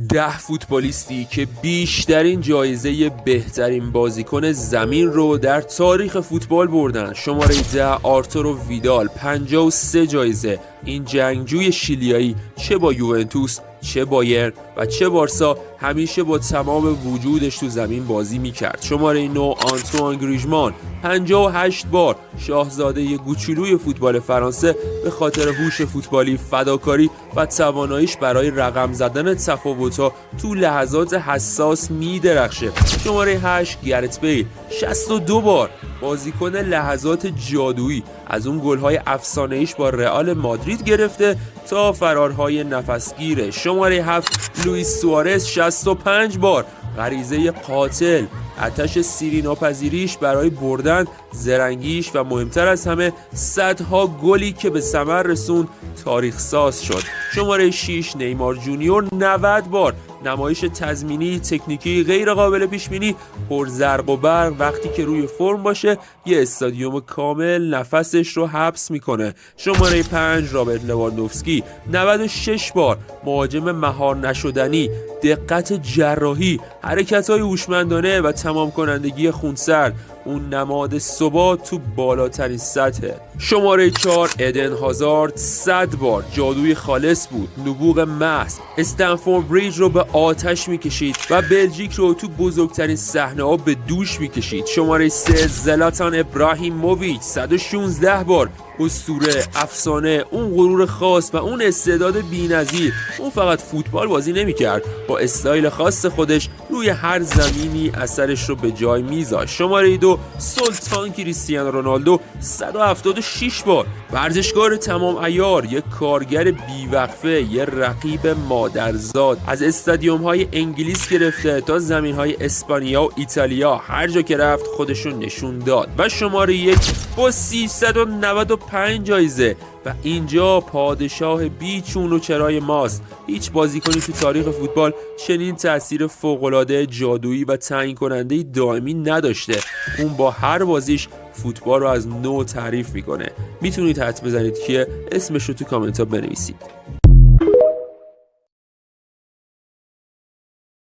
10 فوتبالیستی که بیشترین جایزه بهترین بازیکن زمین رو در تاریخ فوتبال بردن. شماره 10 آرتورو ویدال 53 جایزه. این جنگجوی شیلیایی چه با یوونتوس، چه بایرن و چه بارسا همیشه با تمام وجودش تو زمین بازی میکرد. شماره 9 آنتوان گریزمان 58 بار شاهزاده کوچولوی فوتبال فرانسه به خاطر هوش فوتبالی، فداکاری و تواناییش برای رقم زدن تفاوت‌ها تو لحظات حساس میدرخشه. شماره 8 گرت بیل 62 بار بازیکن لحظات جادویی، از اون گل‌های افسانه‌ایش با رئال مادرید گرفته تا فرارهای نفسگیره. شماره 7 لوئیس سوارز 65 بار غریزه قاتل، آتش سیری ناپذیریش برای بردن، زرنگیش و مهمتر از همه صدها گلی که به ثمر رسوند تاریخ ساز شد. شماره 6 نیمار جونیور 90 بار نمایش تضمینی، تکنیکی غیر قابل پیش بینی، پر زرق و برق، وقتی که روی فرم باشه یه استادیوم کامل نفسش رو حبس میکنه. شماره 5 رابرت لواندوفسکی 96 بار مهاجم مهار نشدنی، دقت جراحی، حرکت‌های هوشمندانه و تمام کنندگی خونسرد، اون نماد ثبات تو بالاترین سطح. شماره 4 ادن هازارد 100 بار جادوی خالص بود، نبوغ محض، استنفورد بریج رو به آتش میکشید و بلژیک رو تو بزرگترین صحنه‌ها به دوش میکشید. شماره 3 زلاتان ابراهیموویچ 116 بار اسطوره، افسانه، اون غرور خاص و اون استعداد بی‌نظیر. اون فقط فوتبال بازی نمی‌کرد، با استایل خاص خودش روی هر زمینی اثرش رو به جای میذاشت. شماره 2 سلطان کریستیانو رونالدو 176 بار ورزشکار تمام عیار، یک کارگر بیوقفه، یه رقیب مادرزاد، از استادیوم‌های انگلیس گرفته تا زمین‌های اسپانیا و ایتالیا، هر جا که رفت خودشون نشون داد. و شماره 1 با 395 جایزه و اینجا پادشاه بی چون و چرای ماست. هیچ بازیکنی تو تاریخ فوتبال چنین تأثیر فوق‌العاده جادویی و تعیین کننده دائمی نداشته. اون با هر بازیش فوتبال رو از نو تعریف میکنه. میتونید حدس بزنید کیه؟ اسمش رو تو کامنت ها بنویسید.